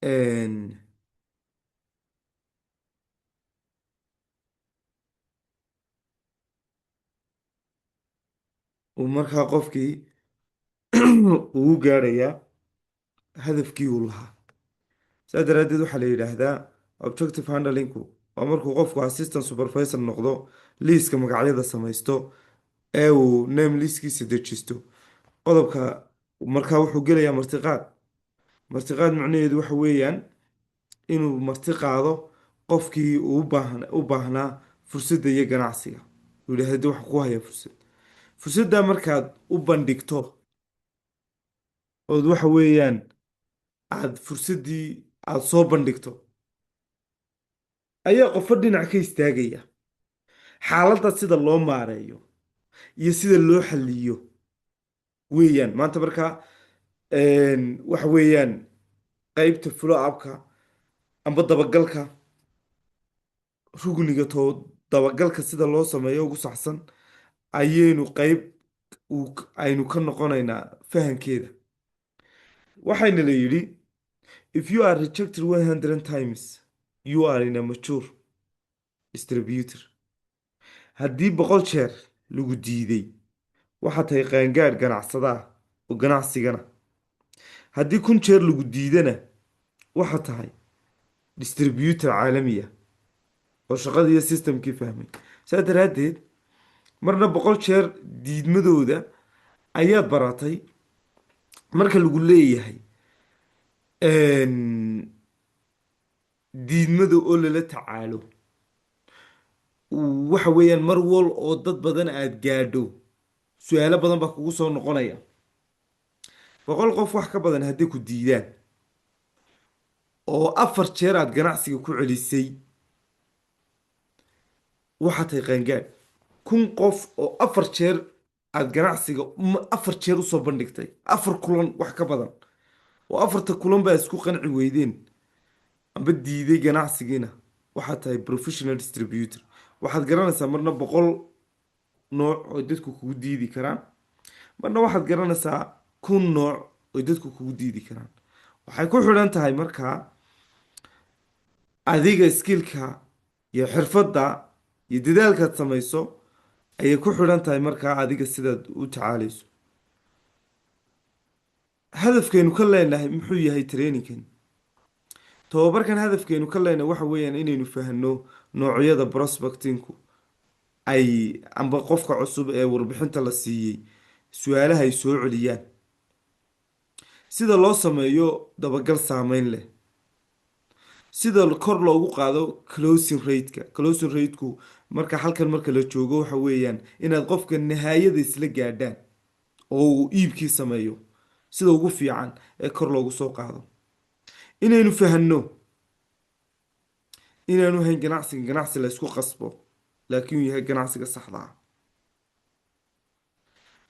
een, uu markaa qofkii uu gaarayaa hadafkii uu lahaa. saa daraaddeed waxaa la yidhaahdaa objective handlingku waa markuu qofku assistant supervisor noqdo, liiska magacyada samaysto, ee uu name liiskiisa dejisto. qodobka markaa wuxuu gelayaa martiqaad. martiqaad macnaheedu waxa weeyaan inuu marti qaado qofkii u baahnaa fursadda iyo ganacsiga. uu yidhaahdo waxa ku haya fursad. fursadda markaad u bandhigto ood waxa weeyaan aad fursaddii aad soo bandhigto, ayaa qofo dhinac ka istaagaya. xaaladda sida loo maareeyo iyo sida loo xalliyo weeyaan maanta markaa waxa weeyaan qeybta follow upka amba dabagalka, rugniga dabagalka sida loo sameeyo ugu saxsan ayaynu qeyb aynu ka noqonaynaa fahankeeda. waxayna la yidhi if you are rejected 100 times you are in a mature distributor. haddii 100 jeer lagu diiday waxaad tahay qaangaadh ganacsada ah oo ganacsigana. haddii 1000 jeer lagu diidana waxaad tahay distributor caalamiya oo shaqadii iyo systemkii fahmay. saa daraaddeed marna 100 jeer diidmadooda ayaad baratay. marka lagu leeyahay diidmada oo lala tacaalo, waxa weeyaan mar wal oo dad badan aad gaadho su-aalo badan baa kugu soo noqonaya. 100 qof wax ka badan hadday ku diidaan oo 4 jeer aad ganacsiga ku celisay, waxaa tahay qaangaadh. 1000 qof oo 4 jeer aad ganacsiga 4 jeer usoo bandhigtay, 4 kulan wax ka badan, oo 4ta kulan baa isku qanci weydeen amba diiday ganacsigiina, waxaad tahay professional distributor. waxaad garanaysaa marna 100 nooc oo dadku kugu diidi karaan, marna waxaad garanaysaa 1000 nooc oo dadku kugu diidi karaan. waxay ku xidhan tahay markaa adiga skillka iyo xirfadda iyo dadaalkaad samayso ayay ku xidhan tahay markaa adiga sidaad u tacaalayso. hadafkeenu ka leenahay muxuu yahay trainingkan? tababarkan hadafkeenu ka leenahay waxa weeyaan inaynu fahanno noocyada prospectinku ay amba qofka cusub ee warbixinta la siiyey su-aalaha ay soo celiyaan, sida loo sameeyo dabagal saameyn leh, sida kor loogu qaado closing rateka. closing rateku marka la joogo waxa weeyaan inaad qofka nihaayada isla gaadhaan oo uu iibkii sameeyo, sida ugu fiican ee kor loogu soo qaado. inaynu fahanno inaanu hayn ganacsiga ganacsi la isku qasbo, laakiin uu yahay ganacsiga saxda ah.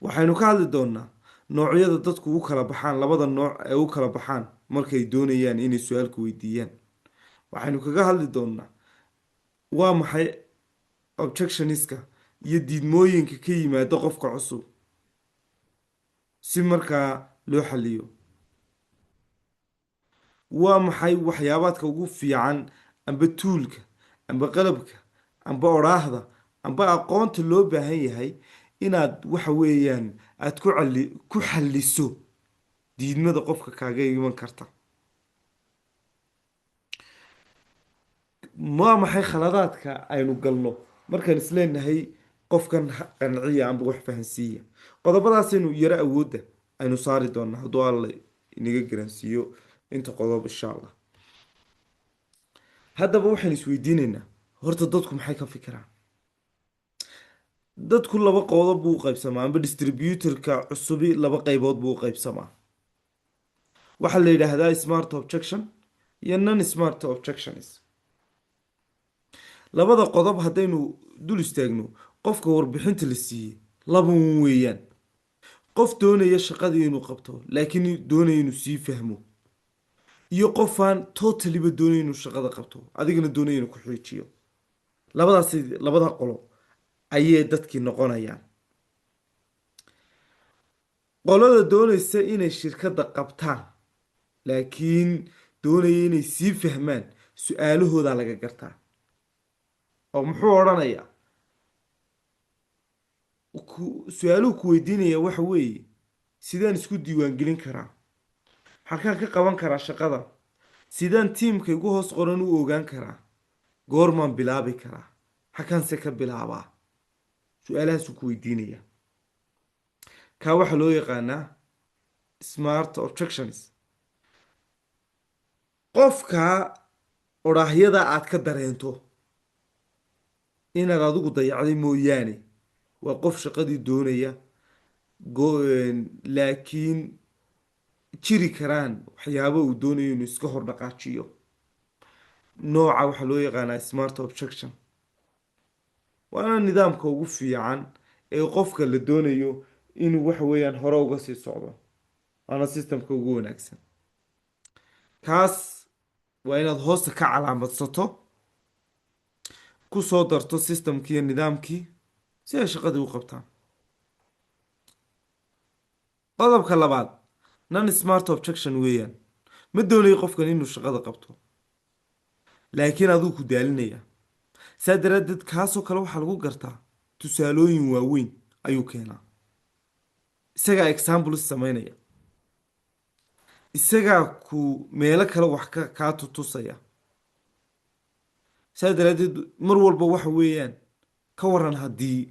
waxaynu ka hadli doonaa noocyada dadku u kala baxaan, labada nooc ee u kala baxaan markay doonayaan inay su-aalku weydiiyaan. waxaynu kaga hadli doonaa waa maxay objectioniska iyo diidmooyinka ka yimaada qofka cusub si markaa loo xaliyo. waa maxay waxyaabaadka ugu fiican amba tuulka amba qalabka amba odhaahda amba aqoonta loo baahan yahay inaad waxa weeyaan aad ku xalliso diidmada qofka kaaga iman karta. waa maxay khaladaadka aynu galno markaan isleenahay qofkan qanciya amba wax fahansiiya. qodobadaasaynu yaro awoodda aynu saari doonaa hadduu alla inaga garansiiyo inta qodob insha allah. haddaba waxaan isweydiinaynaa horta dadku maxay ka fikiraan? dadku 2 qodob buu u qaybsamaa amba distributorka cusubi 2 qaybood buu u qaybsamaa. waxaa la yidhaahdaa smart objection iyo non smart objections. 2 qodob haddaynu dul istaagno, qofka warbixinta la siiyey 2 weeyaan. qof doonaya shaqadii inuu qabto laakiin doonaya inuu sii fahmo, iyo qofaan totaliba doonaya inuu shaqada qabto adigana doonaya inuu ku xiijiyo. labada qolo ayay dadkii noqonayaan. qolada doonaysa inay shirkadda qabtaan laakiin doonaya inay sii fahmaan su-aalahoodaa laga gartaa. oo muxuu odhanayaa su-aaluhu ku weydiinaya waxa weeye, sidaan isku diiwaangelin karaa, halkaan ka qaban karaa shaqada, sidaan tiimka igu hoos qoran u ogaan karaa, goormaan bilaabi karaa, halkaanse ka bilaabaa. su-aalahaasuu ku weydiinaya. kaa waxaa loo yaqaanaa smart objections. qofka odhaahyada aad ka dareento inaad adigu dayacday mooyaane, waa qof shaqadii doonaya, laakiin jiri karaan waxyaabo uu doonayo inuu iska hor dhaqaajiyo. nooca waxaa loo yaqaanaa smart objection. waana nidaamka ugu fiican ee qofka la doonayo inuu waxa weeyaan hore uga sii socdo. waana systemka ugu wanaagsan. kaas waa inaad hoosta ka calaamadsato, ku soo darto systemkii iyo nidaamkii si ay shaqadii u qabtaan. qodobka labaad, non smart objection weeyaan. ma doonayo qofkan inuu shaqada qabto, laakiin aduu ku daalinaya. saa daraaddeed kaasoo kale waxaa lagu gartaa tusaalooyin waaweyn ayuu keenaa. isagaa examples samaynaya, isagaa ku meelo kale wax kaa tutusaya. saa daraaddeed mar walba waxa weeyaan, ka waran haddii,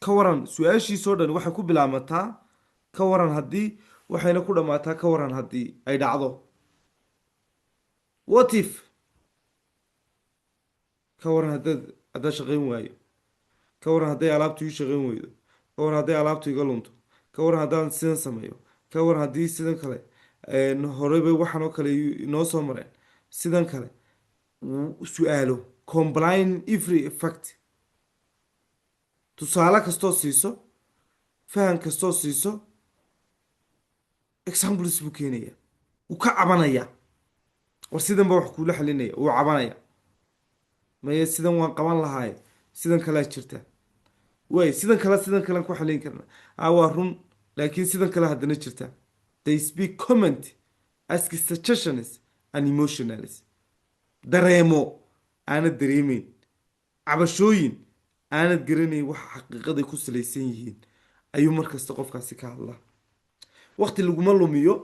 ka waran su-aashiisoo dhan waxay ku bilaamataa ka waran haddii, waxayna ku dhammaataa ka waran haddii ay dhacdo. what if, ka waran haddaad shaqayn waayo, ka waran hadday alaabtu ii shaqayn weydo, ka waran hadday alaabtu iga lunto, ka waran haddaan sidan sameeyo, ka waran haddii sidan kale, horeyba waxaan oo kale inoo soo mareen, sidan kale. su-aalo combine every effect. tusaale kastoo siiso, fahan kastoo siiso, examples buu keenaya. wuu ka cabanaya, war sidan ba wax kuula xalinaya, wuu cabanaya. maye sidan waan qaban lahaaye, sidan kalea jirta. way sidan kalean ku xalin karna. waa run, laakiin sidan kale haddana jirta. they speak comment, ask suggestions and emotionals. dareemo aanad dareemeyn, cabashooyin aanad garanayn waxa xaqiiqaday ku salaysan yihiin, ayuu markasta qofkaasi ka hadlaa. waqti laguma lumiyo.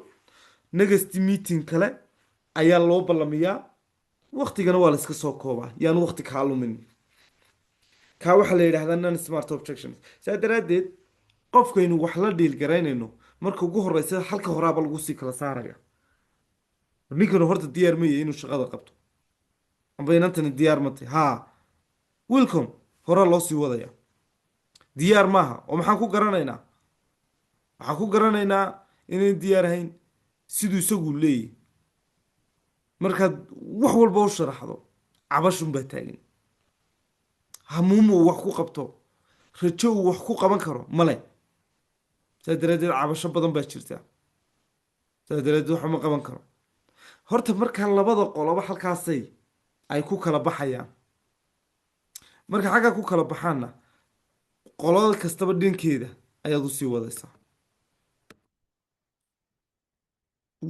next meeting kale ayaa loo ballamiyaa, waqtigana waa la iska soo koobaa, yaanu waqti kaa lumin. kaa waxaa la yidhahdaa non smart objections. saa daraaddeed qofkaynu wax la dhiil garaynayno, marka ugu horeysa halka horaaba lagu sii kala saaraya. ninkanu horta diyaar ma yahay inuu shaqada qabto, amba inantani diyaar ma tahay? haa, welcome, horaa loo sii wadaya. diyaar maaha, oo maxaan ku garanaynaa? waxaan ku garanaynaa inayn diyaar ahayn siduu isagu leeyahy. markaad wax walba u sharaxdo, cabashunbaa taagan. hamuum uu wax ku qabto, rajo uu wax ku qaban karo male. saa daraaddeed cabasho badan baa jirta. saa daraaddeed wax ma qaban karo. horta markaa labada qoloba halkaasay ay ku kala baxayaan. marka xaggaa ku kala baxaanna, qolada kastaba dhankeeda ayaad usii wadaysaa.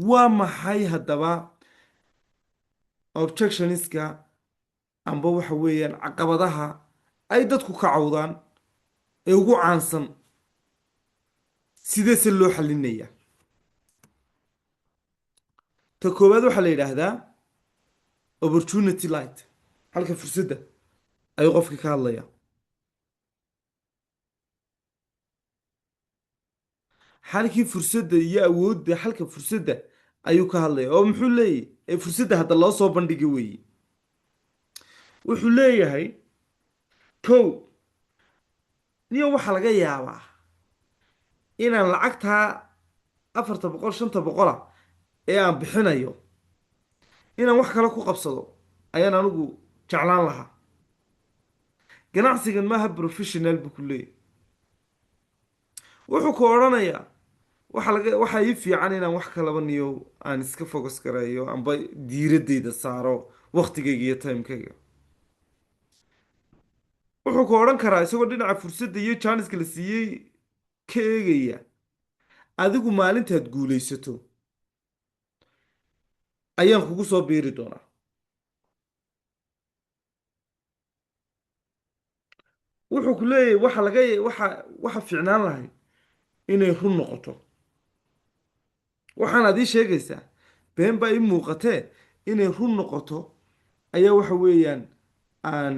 waa maxay haddaba objectionska, amba waxa weeyaan caqabadaha ay dadku ka cawdaan ee ugu caansan? sideese loo xalinaya? ta koowaad waxaa la yidhaahdaa opportunity light. halka fursadda ayuu qofka ka hadlaya. halkii fursadda iyo awoodda, halka fursadda ayuu ka hadlaya. oo muxuu leeyahy? ee fursadda hadda loo soo bandhigi weeye. wuxuu leeyahay, kow, niyo waxaa laga yaabaa inaan lacagtaa 400 500 ee aan bixinayo inaan wax kale ku qabsado ayaan anigu jeclaan lahaa. ganacsigan maaha professional buu ku leeyahy. wuxuu ku odhanayaa, waxaa ii fiican inaan wax kalaba niyo aan iska focus gareeyo, amba diiradeyda saaro waqtigayga iyo timekayga. wuxuu ku odhan karaa isagoo dhinaca fursadda iyo janiska la siiyey ka eegaya, adigu maalintaad guulaysato ayaan kugu soo biiri doonaa. wuxuu ku leeyahay waxa fiicnaan lahay inay run noqoto. waxaanaad ii sheegaysaa been baa ii muuqatee inay run noqoto ayaa waxa weeyaan aan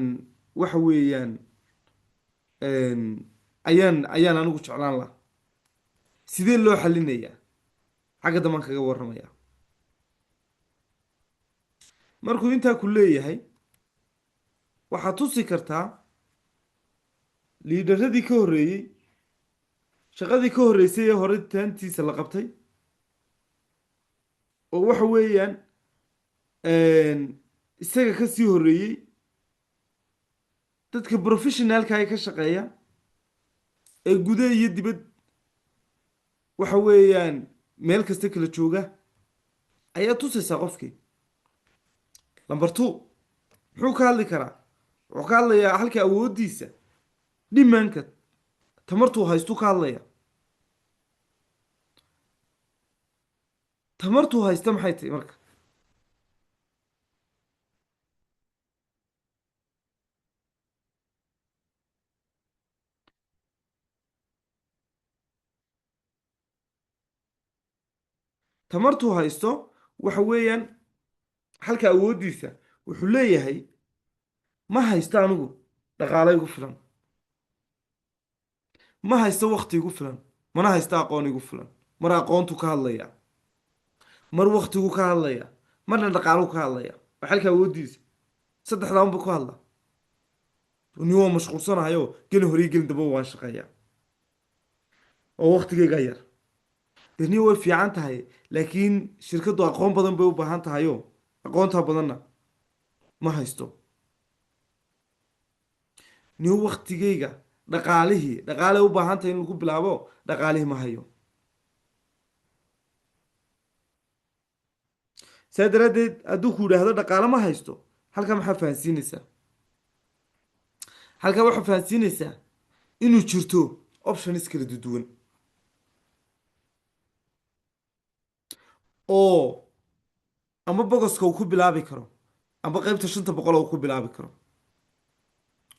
waxa weeyaan ayaan anigu jeclaan lahaa. sidee loo xalinayaa? xagga dambaan kaga warramaya. markuu intaa ku leeyahay waxaad tusi kartaa liidharadii ka horreeyey, shaqadii ka horreysay ee hore taantiisa la qabtay, oo waxa weeyaan isaga ka sii horreeyey, dadka professionaalka ee ka shaqeeya ee gudaha iyo dibad waxa weeyaan meel kasta kala jooga ayaa tusaysaa qofkii. number two, muxuu ka hadli karaa? wuxuu ka hadlayaa halka awooddiisa, dhimaanka, tamartuu haystuu ka hadlaya. tamartuu haysta maxay tahay marka? tamartuu haysto waxa weeyaan halka awooddiisa. wuxuu leeyahay ma haysto anigu dhaqaale igu filan, ma haysto waqti igu filan, mana haysto aqoon igu filan. mar aqoontu ka hadlaya, mar waqtigu ka hadlaya, marna dhaqaalu ka hadlaya. waa halka awooddiisa. saddexdaa unba ku hadla. ni waa mashquulsanahayo gelin hore iyo gelin damba waan shaqeeyaa oo waqtigaygaa yar. deni way fiican tahay, laakiin shirkaddu aqoon badan bay u baahan tahayo aqoontaa badanna ma haysto. niyo waqtigayga dhaqaale u baahan tahay in lagu bilaabo, dhaqaalihii ma hayo. saa daraaddeed hadduu ku yidhaahdo dhaqaale ma haysto, halkaa maxaa fahansiinaysaa? halkaa waxaa fahansiinaysaa inuu jirto options kala duwan oo ama bogoska uu ku bilaabi karo ama qaybta 500 uu ku bilaabi karo.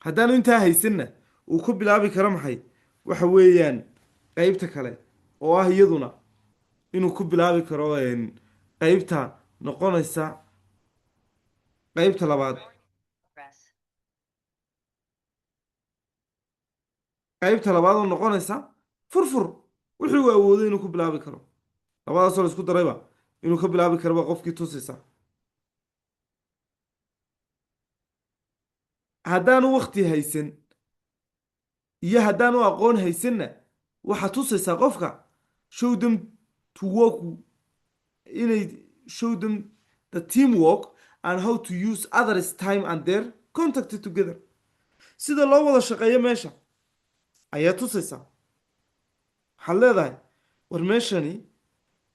haddaanu intaa haysanna uu ku bilaabi karo maxay? waxa weeyaan qaybta kale oo ah iyaduna inuu ku bilaabi karo qaybta noqonaysa qaybta labaad. qaybta labaad oo noqonaysa furfur. wixii uu awooday inuu ku bilaabi karo. labadaasoo la isku darayba inuu ka bilaabi karoba qofkii tusaysa. haddaanu waqti haysan iyo haddaanu aqoon haysanna waxaad tusaysaa qofka show them to work, inay show them the teamwork and how to use others time and their contact together. sida loo wada shaqeeyo meesha ayaa tusaysaa. waxaad leedahay war meeshani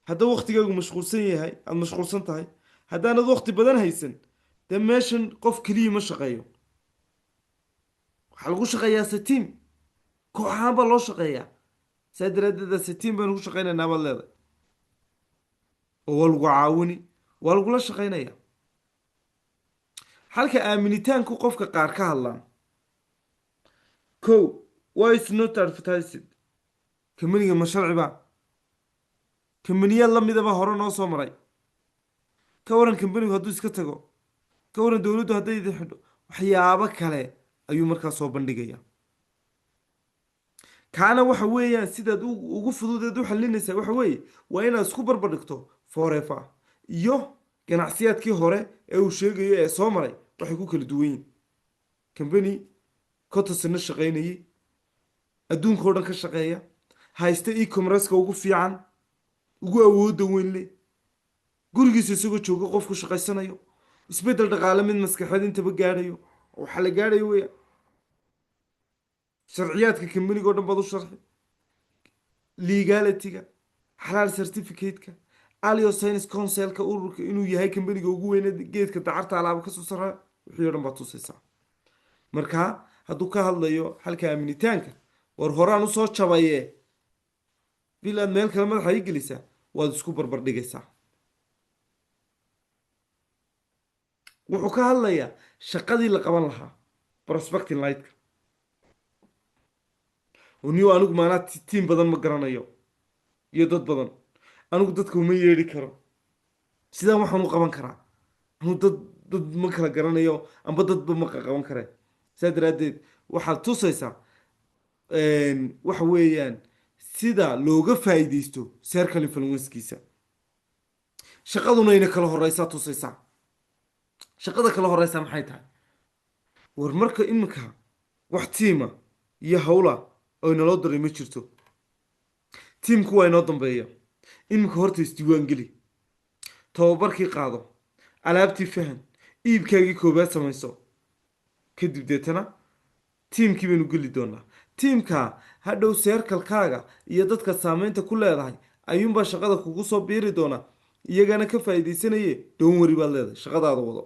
hadduu waqtigaagu mashquulsan yahay, aada mashquulsan tahay, haddaanad waqti badan haysan, dee meeshan qof keliya ma shaqeeyo. waxaa lagu shaqeeyaa satiim, koox ahaan baa loo shaqeeyaa. saa daraaddeed satiim baynu ku shaqaynaynaa baad leedahay, oo waa lagu caawini, waa lagula shaqaynaya. halka aaminitaanku qofka qaar ka hadlaan. kow, why is not advertised? kamaniga ma sharci baa? kambaniyaal la midaba hore noo soo maray. ka waran kambanigu hadduu iska tago? ka waran dowladdu hadday idin xidho? waxyaabo kale ayuu markaa soo bandhigaya. kaana waxa weeyaan sidaad ugu fududeed u xalinaysaa waxa weeye waa inaad isku barbardhigto forever iyo ganacsiyaadkii hore ee uu sheegayo ee soo maray. waxay ku kala duwan yihin. kambani cotasna shaqaynayay, adduunka oo dhan ka shaqeeya, haysta e-commerceka ugu fiican, ugu awoodda weyn leh, gurigiisa isagoo jooga qofku shaqaysanayo, isbeddel dhaqaale mid maskaxeed intaba gaadhayo. waxaa la gaadhayo weya sharciyaadka kambaniga o dhan baad u sharxi, legalityga, xalaal certificate-ka, alio science councilka ururka inuu yahay kambaniga ugu weyne geedka dacarta alaaba kasoo saraa. wixii o dhan baad tusaysaa. markaa hadduu ka hadlayo halka aaminitaanka, war horaan usoo jabaye bil aad meel kale madaxa ii gelisaa, waad isku barbardhigaysaa. wuxuu ka hadlayaa shaqadii la qaban lahaa, prospecting lightka. niyo anigu maanaa tiim badan ma garanayo iyo dad badan, anigu dadka uma yeedhi karo, sidaan waxaan u qaban karaa? anigu dad ma kala garanayo, amba dadba ma qaban kare. saa daraaddeed waxaad tusaysaa waxa weeyaan sida looga faa'iidaysto circle influencekiisa. shaqaduna ina kala horeysaa tusaysaa. shaqada kala horeysaa maxay tahay? war marka iminka wax tiima iyo hawla oo inaloo diray ma jirto. tiimku waa inoo dambeeya. iminka horta isdiiwaan geli, tababarkii qaado, alaabtii fahan, iibkaagii koobaad samayso, kadib deetana tiimkii baynu geli doonaa. tiimka hadhow seerkalkaaga iyo dadka saameynta ku leedahay ayuunbaa shaqada kugu soo biiri doonaa, iyagana ka faa'iidaysanaye doon wari baad leedahay, shaqadaada wado.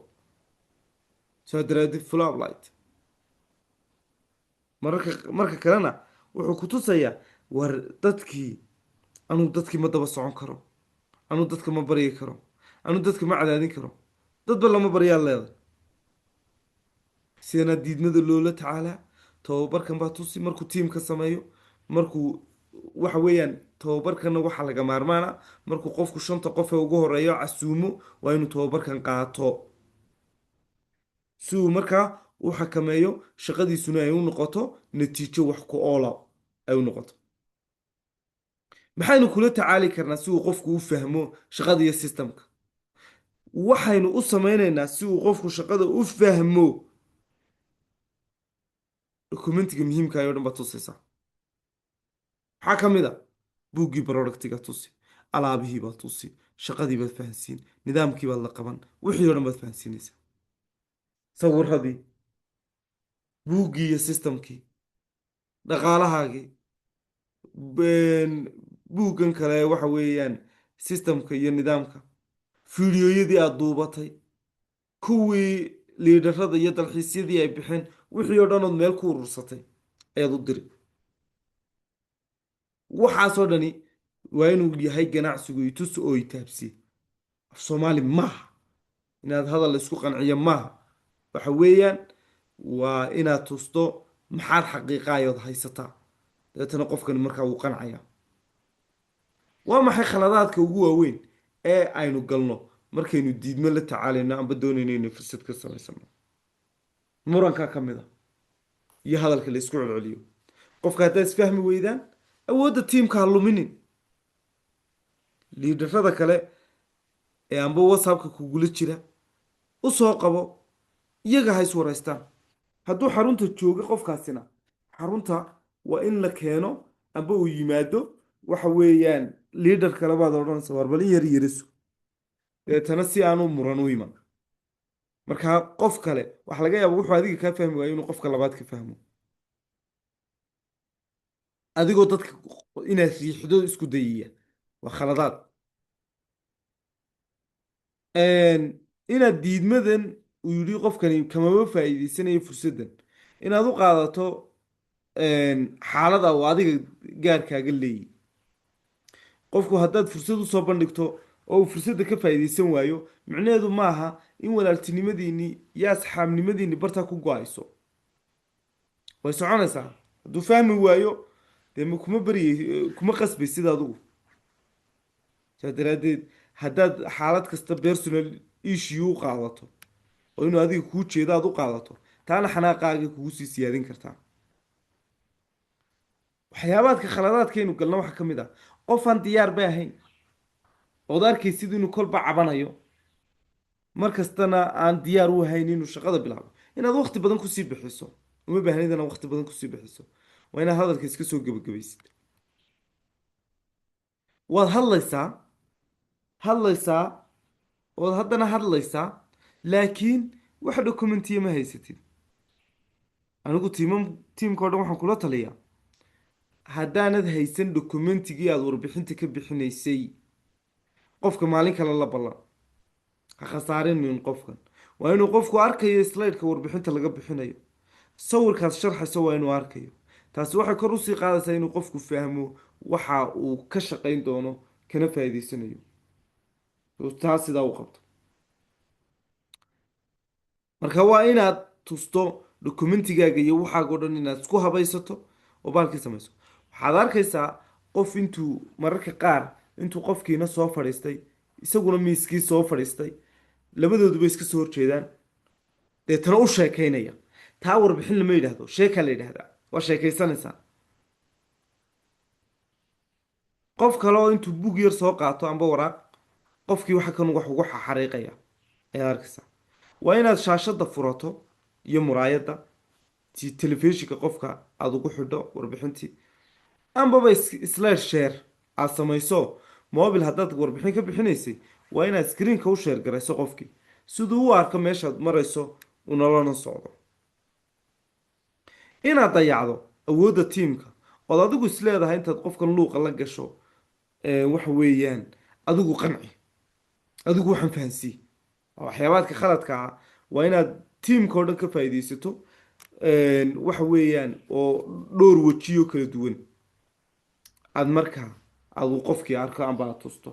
saa daraadeed full uplight. marka kalena wuxuu ku tusayaa war dadkii, anugu dadkii ma daba socon karo, anugu dadka ma baryi karo, anugu dadka ma cadaadin karo. dadba lama baryaa leedahay. sidana diidmada loola tacaalaa. tababarkan baa tusi markuu tiimka sameeyo, markuu waxa weeyaan tababarkanna waxaa laga maarmaana markuu qofku 5 qof ee ugu horeeyo casuumo, waa inuu tababarkan qaato si uu markaa u xakameeyo shaqadiisuna ay u noqoto natiijo wax ku oola ay u noqoto. maxaynu kula tacaali karnaa si uu qofku u fahmo shaqada iyo systemka? waxaynu u sameynaynaa si uu qofku shaqada u fahmo. dokumentiga muhiimka ayoo dhan baad tusaysaa. maxaa ka mid a? buuggii productiga tusi, alaabihii baad tusi, shaqadii baad fahansiin, nidaamkii baad la qaban, wixii oo dhan baad fahansiinaysaa. sawiradii, buuggii iyo systemkii, dhaqaalahaagii, buuggan kale waxa weeyaan systemka iyo nidaamka, fiidiyoyadii aad duubatay, kuwii liidharada iyo dalxiisyadii ay bixeen, wixii oo dhan ood meel ku urursatay ayaad u diri. waxaasoo dhani waa inuu yahay ganacsigu itus oo itaabsi. af soomaali maaha inaad hadal isku qanciyo maaha. waxa weeyaan waa inaad tusto maxaad xaqiiqaayood haysataa, dabeetana qofkani markaa wuu qancaya. waa maxay khaladaadka ugu waaweyn ee aynu galno markaynu diidmo la tacaalayno amba doonayno inaynu fursad ka samaysano? murankaa ka mid a iyo hadalka la isku celceliyo. qofka haddaad isfahmi weydaan, awoodda tiimka ha luminin. liidharada kale ee amba whatsappka kugula jira u soo qabo, iyaga ha is waraystaan. hadduu xarunta jooga qofkaasina, xarunta waa in la keeno amba uu yimaado. waxa weeyaan liidhar kale baad odhanaysa war bal in yar yariso, deetana si aanu muran u iman. markaa qof kale waxa laga yaaba wuxuu adiga kaa fahmi waayo inuu qofka labaad ka fahmo. adigoo dadka inaad riixdo isku dayaya waa khaladaad. inaad diidmadan uu yidhi qofkani kamaba faa'iidaysanayo fursaddan, inaad u qaadato xaalada uu adiga gaarkaaga leeyahy. qofku haddaad fursad usoo bandhigto oo uu fursadda ka faa'iidaysan waayo, micnaheedu maaha in walaaltinimadiinii iyo asxaabnimadiinii bartaa ku go-ayso. way soconaysaa. hadduu fahmi waayo dee kuma baryay kuma qasbay sida adugu. saa daraaddeed haddaad xaalad kasta personal issue u qaadato oo inuu adiga kuu jeeda aad u qaadato, taana xanaaqaaga kugu sii siyaadin kartaa. waxyaabaadka khaladaadkaynu galna waxaa ka mid ah qof aan diyaar bay ahayn, ood arkaysid inuu kolba cabanayo, mar kastana aan diyaar u ahayn inuu shaqada bilaabo. inaad waqti badan kusii bixiso uma baahnid inaad waqti badan kusii bixiso. waa inaad hadalka iska soo gebagabaysid. waad hadlaysaa hadlaysaa ood haddana hadlaysaa, laakiin wax dokumentiya ma haysatid. anigu tiimka o dhan waxaan kula taliyaa, haddaanad haysan dokumentigii aada warbixinta ka bixinaysay, qofka maalin kale la ballan. ha khasaarinin qofkan. waa inuu qofku arkayo slideka warbixinta laga bixinayo, sawirkaas sharxaysa waa inuu arkayo. taasi waxay kor usii qaadaysaa inuu qofku fahmo waxa uu ka shaqayn doono kana faa'iidaysanayo. taas sidaa u qabto. marka waa inaad tusto dokumentigaaga iyo waxaaga o dhan inaad isku habaysato oo baalkii samayso. waxaad arkaysaa qof intuu mararka qaar intuu qofkiina soo fadhiistay isaguna miiskii soo fadhiistay labadooduba iska soo horjeedaan deetana u sheekaynaya. taa warbixin lama yidhaahdo, sheekaa la yidhaahdaa. waa sheekaysanaysaa. qof kale oo intuu bug yar soo qaato amba waraaq qofkii waxa kan wax ugu xariiqaya ayaad arkaysaa. waa inaad shaashada furato iyo muraayadda telefishinka qofka aada ugu xidho warbixintii, ambaba isla sheer aad samayso. mobil haddaad warbixin ka bixinaysay waa inaad screenka u sheer garayso qofkii siduu u arko meeshaad marayso unalana socdo. inaad dayacdo awoodda tiimka ood adigu isleedahay intaad qofkan luuqa la gasho waxa weeyaan adigu qanci, adigu waxaan fahansii. waxyaabaadka khaladka ah waa inaad tiimka oo dhan ka faa'iidaysato, waxa weeyaan oo dhowr wejiyo kala duwan aad markaa adu qofkii arko amba aad tusto.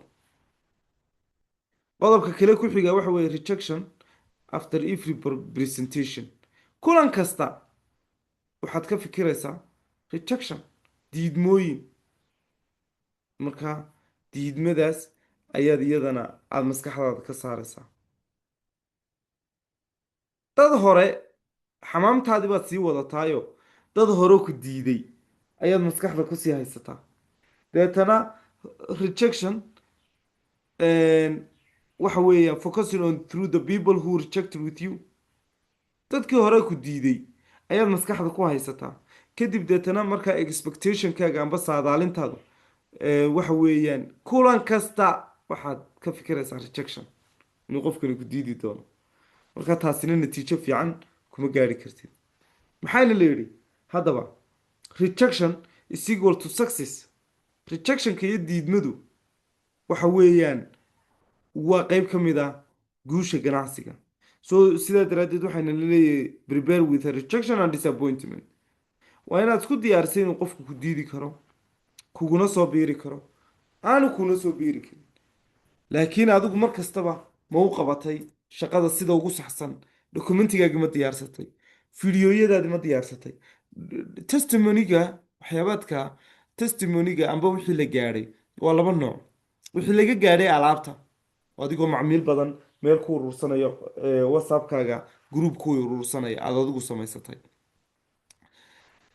qodobka kale ku xiga waxa weeye rejection after every presentation. kulan kasta waxaad ka fikiraysaa rejection, diidmooyin. marka diidmadaas ayaad iyadana aada maskaxdaada ka saaraysaa. dad hore xamaamtaadii baad sii wadataayo dad hore ku diiday ayaad maskaxda kusii haysataa. deetana rejection waxa weeyaan focusing on through the people who rejected with you. dadkii hore ku diiday ayaad maskaxda ku haysataa. kadib deetana markaa expectationkaaga amba saadaalintaadu waxa weeyaan kulan kasta waxaad ka fikiraysaa rejection, inuu qofkani ku diidi doono. marka taasina natiijo fiican kuma gaari kartid. maxaana la yidhi haddaba rejection is equal to success. rejectionka iyo diidmadu waxa weeyaan waa qeyb ka mid ah guusha ganacsiga. so sidaa daraaddeed waxayna laleeyahay prepare with a rejection and disappointment. waa inaad isku diyaarisay inuu qofku ku diidi karo, kuguna soo biiri karo, aanu kuna soo biiri karin. laakiin adigu mar kastaba ma u qabatay shaqada sida ugu saxsan? dokumentigaagi ma diyaarsatay? fideoyadaadi ma diyaarsatay? testimoniga waxyaabaadka testimoniga amba wixii la gaadhay waa laba nooc. wixii laga gaadhay alaabta adigoo macmiil badan meel ku urursanayo whatsappkaaga group ku urursanaya aada adigu samaysatay.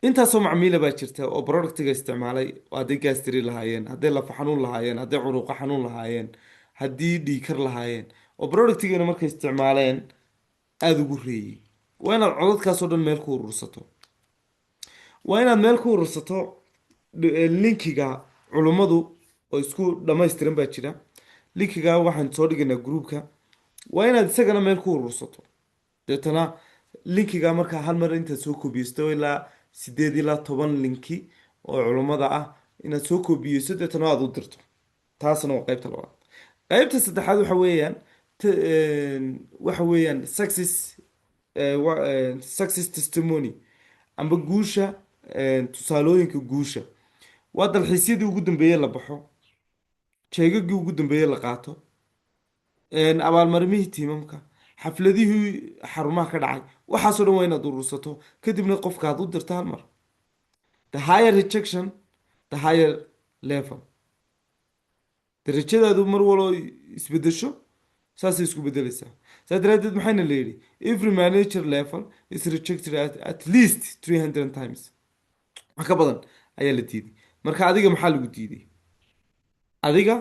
intaasoo macmiila baa jirta oo productiga isticmaalay, hadday gaastiri lahaayeen, hadday lafa xanuun lahaayeen, hadday curuqa xanuun lahaayeen, haddii dhiikar lahaayeen, oo productigana markay isticmaaleen aada ugu reeyey. waa inaad codadkaasoo dhan meel ku urursato. waa inaad meel ku urursato linkiga culummadu oo isku dhammaystiran baa jira. linkiga waxaan soo dhigaynaa groupka. waa inaad isagana meel ku urursato. deetana linkiga markaa hal mar intaad soo koobiyeysto ilaa 8 ilaa 10 linki oo culummada ah inaad soo koobiyeyso deetana aad u dirto. taasna waa qeybta labaad. qeybta saddexaad waxa weeyaan success testimony amba guusha, tusaalooyinka guusha. waa dalxiisyadii ugu dambeeyey la baxo, jeegagii ugu dambeeyey la qaato, abaalmarimihii tiimamka, xafladihii xarumaha ka dhacay. waxaasoo dhan waa inaad urursato kadibna qofka aad u dirto hal mar. the higher rejection the higher level. darajadaadu mar waloo isbedesho saasay isku bedelaysaa. saa daraadeed maxayna la yidhi every manager level is rejected at least 300 times. wax ka badan ayaa la diiday. marka adiga maxaa lagu diiday? adiga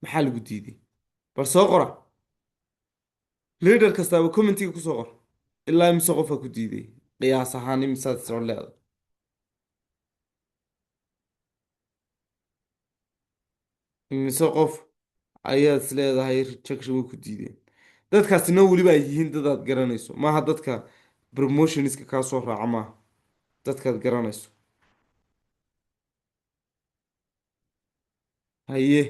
maxaa lagu diiday? bal soo qora. leader kastaaba commentiga kusoo qor ilaa imise qofaa ku diiday, qiyaas ahaan imisaad soo leedahay. imise qof ayaad is leedahay rejection way ku diideen? dadkaasina weliba ay yihiin dad aad garanayso, maaha dadka promotionska kaa soo raaca, maaha dadkaad garanayso. haye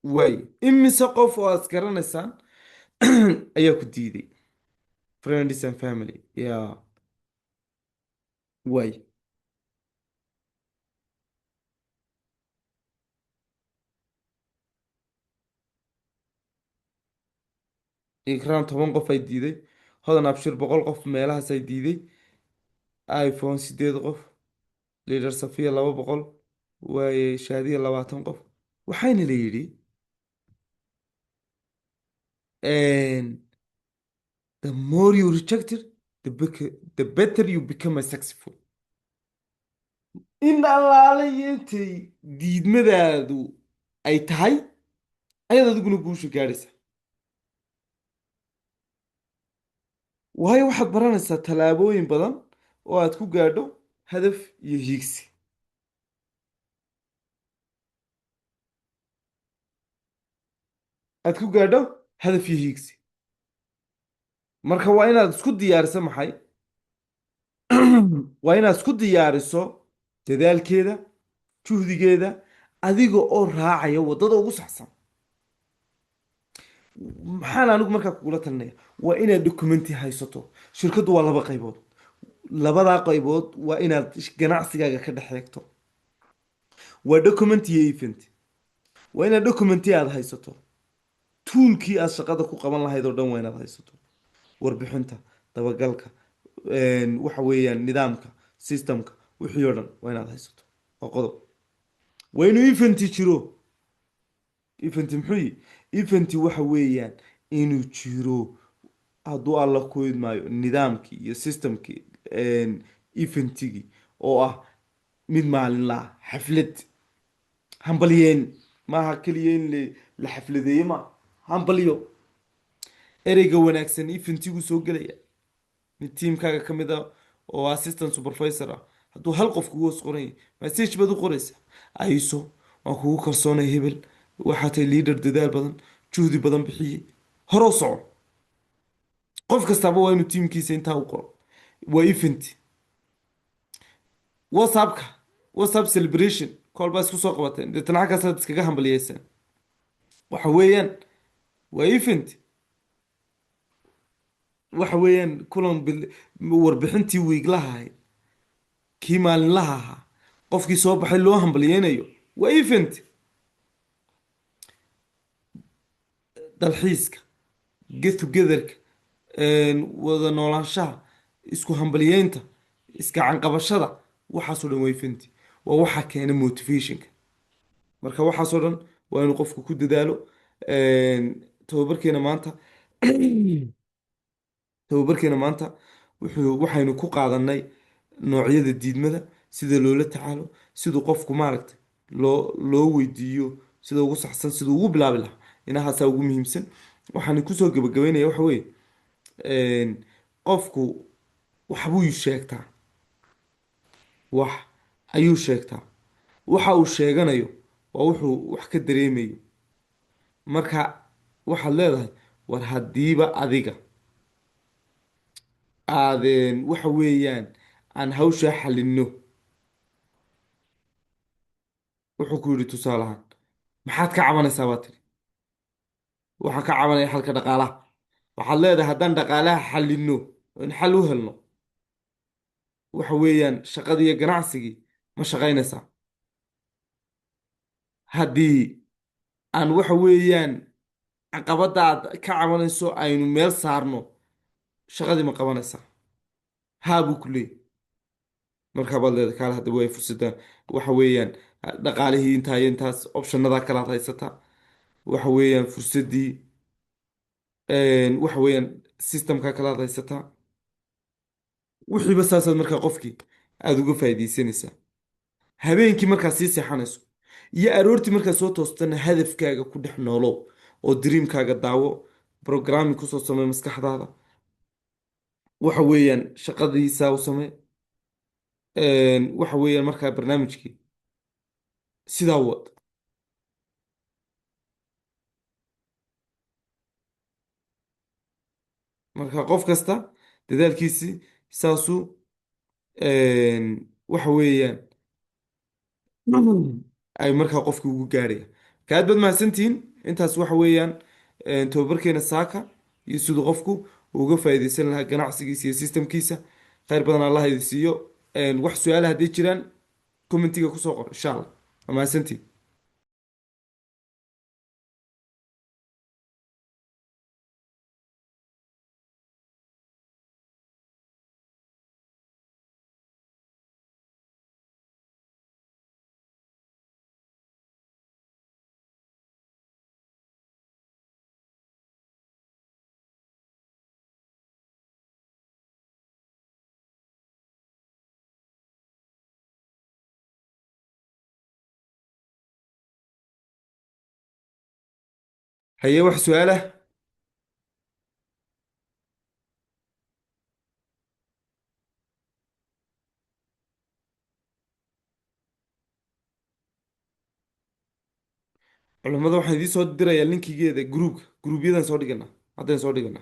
waay. imise qof oo aad garanaysaan ayaa ku diiday? Friends and family. Yeah. Waay. ikraan 10 qof ay diiday. hodan abshir 100 qof meelahaas ay diiday. iphone 8 qof. liidar safiya 200. waaye shaadiya 20 qof. waxayna la yidhi and the more you rejected, the better you become a successful. in allaale intay diidmadaadu ay tahay ayaad adiguna guusha gaadhaysa. waayo waxaad baranaysaa tallaabooyin badan oo aad ku gaadho hadaf iyo hiigsi. aad ku gaadho hadaf iyo hiigsi. marka waa inaad isku diyaariso maxay? waa inaad isku diyaariso dadaalkeeda, juhdigeeda, adiga oo raacaya waddada ugu saxsan. maxaan anigu markaa kugula talinaya? waa inaad documenti haysato. shirkaddu waa 2 qaybood. labadaa qaybood waa inaad ganacsigaaga ka dhex eegto. waa document iyo event. waa inaad documenti aad haysato. tuulkii aad shaqada ku qaban lahayd oo dhan waa inaad haysato. warbixinta, dabagalka, waxa weeyaan nidaamka, systemka, wixii oo dhan waa inaad haysato. waa qodob. waa inuu eventi jiro. eventi muxuu yihi? eventi waxa weeyaan inuu jiro, hadduu alla ku idmaayo, nidaamkii iyo systemkii eventigii oo ah mid maalinlaa xaflad hambalyeen. maaha keliya in la xafladeeye ma hambalyo. ereyga wanaagsan eventigu soo gelaya. mid tiimkaaga ka mid ah oo assistant supervisor ah hadduu hal qof kugu hoos qoran yahay message baad u qoraysa. ayso, waan kugu kalsoonay hebel, waxaa tahay leader dadaal badan, juhdi badan bixiyey, horoo soco. qof kastaba waa inuu tiimkiisa intaa u qoro. waa event. whatsappka, whatsapp celebration call baa isku soo qabateen deetana xaggaasaad iskaga hambaliyeysaan. waxa weeyaan waa event. waxa weeyaan kulan warbixintii wiiglaha ahayd, kii maalinlaha ahaa, qofkii soo baxay loo hambaliyeynayo waa event. dalxiiska, get togetherka, wada noolaanshaha, isku hambaliyeynta, iskacan qabashada, waxaasoo dhan waa event. waa waxa keena motivationka. marka waxaasoo dhan waa inuu qofku ku dadaalo. tababarkeena maanta tababarkeena maanta waxaynu ku qaadanay noocyada diidmada, sida loola tacaalo, siduu qofku maaragtay loo weydiiyo sida ugu saxsan, siduu ugu bilaabi lahaa. inahaasaa ugu muhiimsan. waxaan kusoo gabagabeynaya waxa weeye qofku waxbuu sheegtaa. wax ayuu sheegtaa. waxa uu sheeganayo waa wuxuu wax ka dareemayo. marka waxaad leedahay war haddiiba adiga aadeen waxa weeyaan aan hawshaa xalinno. wuxuu ku yidhi tusaalahaan maxaad ka cabanaysaa baa tiri. waxaan ka cabanaya xalka dhaqaalaha. waxaad leedahay haddaan dhaqaalaha xalinno in xal u helno waxa weeyaan shaqadii iyo ganacsigii ma shaqaynaysaa. haddii aan waxa weeyaan caqabadda aad ka cabanayso aynu meel saarno shaqadii ma qabanaysaa. haa buu ku leeyay. markaa baad leedahay kaale hadda way fursadaan waxa weeyaan dhaqaalihii intaa iyo intaas optionada kalaad haysataa. waxa weeyaan fursadii waxa weeyaan systemka kalaad haysataa. wixiiba saasaad markaa qofkii aada uga faa'iidaysanaysaa. habeenkii markaad sii seexanayso iyo aroortii markaad soo toostana hadafkaaga ku dhex noolow oo dreamkaaga daawo. programming kusoo samey maskaxdaada. waxa weeyaan shaqadiisaa u samee. waxa weeyaan markaa barnaamijkii sidaa wad. marka qof kasta dadaalkiisii saasuu waxa weeyaan ay markaa qofkii ugu gaaraya. kaad baad mahadsantihiin. intaas waxa weeyaan tababarkeena saaka iyo siduu qofku uga faa'iidaysan lahaa ganacsigiisa iyo systemkiisa. khayr badan allah idin siiyo. wax su-aala hadday jiraan commentiga kusoo qor insha allah. waa mahadsantihiin. haye wax su-aalah. culammada waxaan idiin soo dirayaa linkigeeda gruubka gruubyadan soo dhigana haddaan soo dhigana.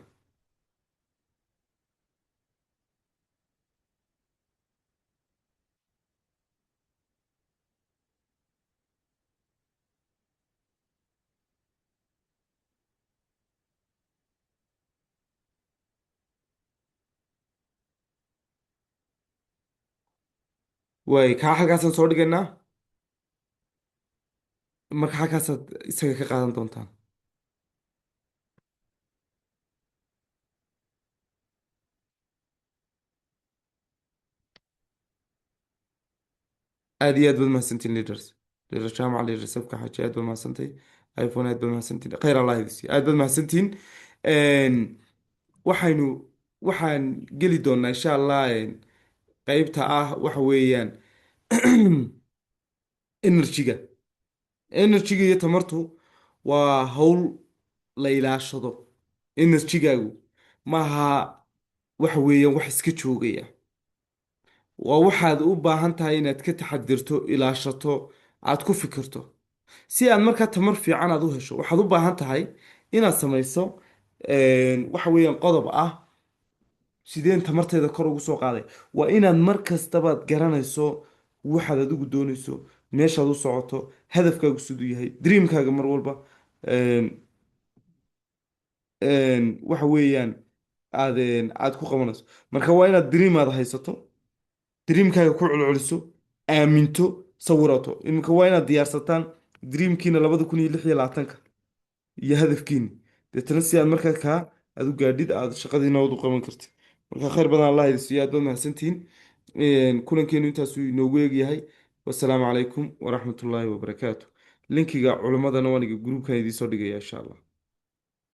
waay kaa halkaasaan soo dhigaynaa. marka halkaasaad isaga ka qaadan doontaan. aad iyo aad baad mahadsantiin leaders. leader jaamaca leader sabka xaji aad baad mahadsantay. iphone aad baad mahadsantiin khayr allah idin siiyo aad baad mahadsantiin. waxaynu waxaan geli doonaa insha allah qeybta ah waxa weeyaan energy-ga. energy-ga iyo tamartu waa hawl la ilaashado. energy-gaagu maaha waxa weeyaan wax iska joogaya. waa waxaad u baahan tahay inaad ka taxadirto ilaashato aad ku fikirto si aad markaa tamar fiican aad u hesho. waxaad u baahan tahay inaad samayso waxa weeyaan qodob ah sideen tamarteeda kor ugu soo qaaday. waa inaad mar kastabaad garanayso waxaad adigu doonayso, meeshaad u socoto, hadafkaagu siduu yahay, dreamkaaga mar walba waxa weeyaan aad ku qabanayso. marka waa inaad dream aad haysato, dreamkaaga ku celceliso, aaminto, sawirato. iminka waa inaad diyaarsataan dreamkiina 2026 iyo hadafkiini. deetana si aad markaa kaa aad u gaadhid aad shaqadiina wad u qaban kartid. marka khayr badan allah idin siiyo aad baad mahadsantihiin. kulankeenu intaasuu inoogu eegyahay. wasalaamu calaykum waraxmatullaahi wabarakaatu. linkiga culimmadana waaniga gruubkan idiin soo dhigaya insha allah.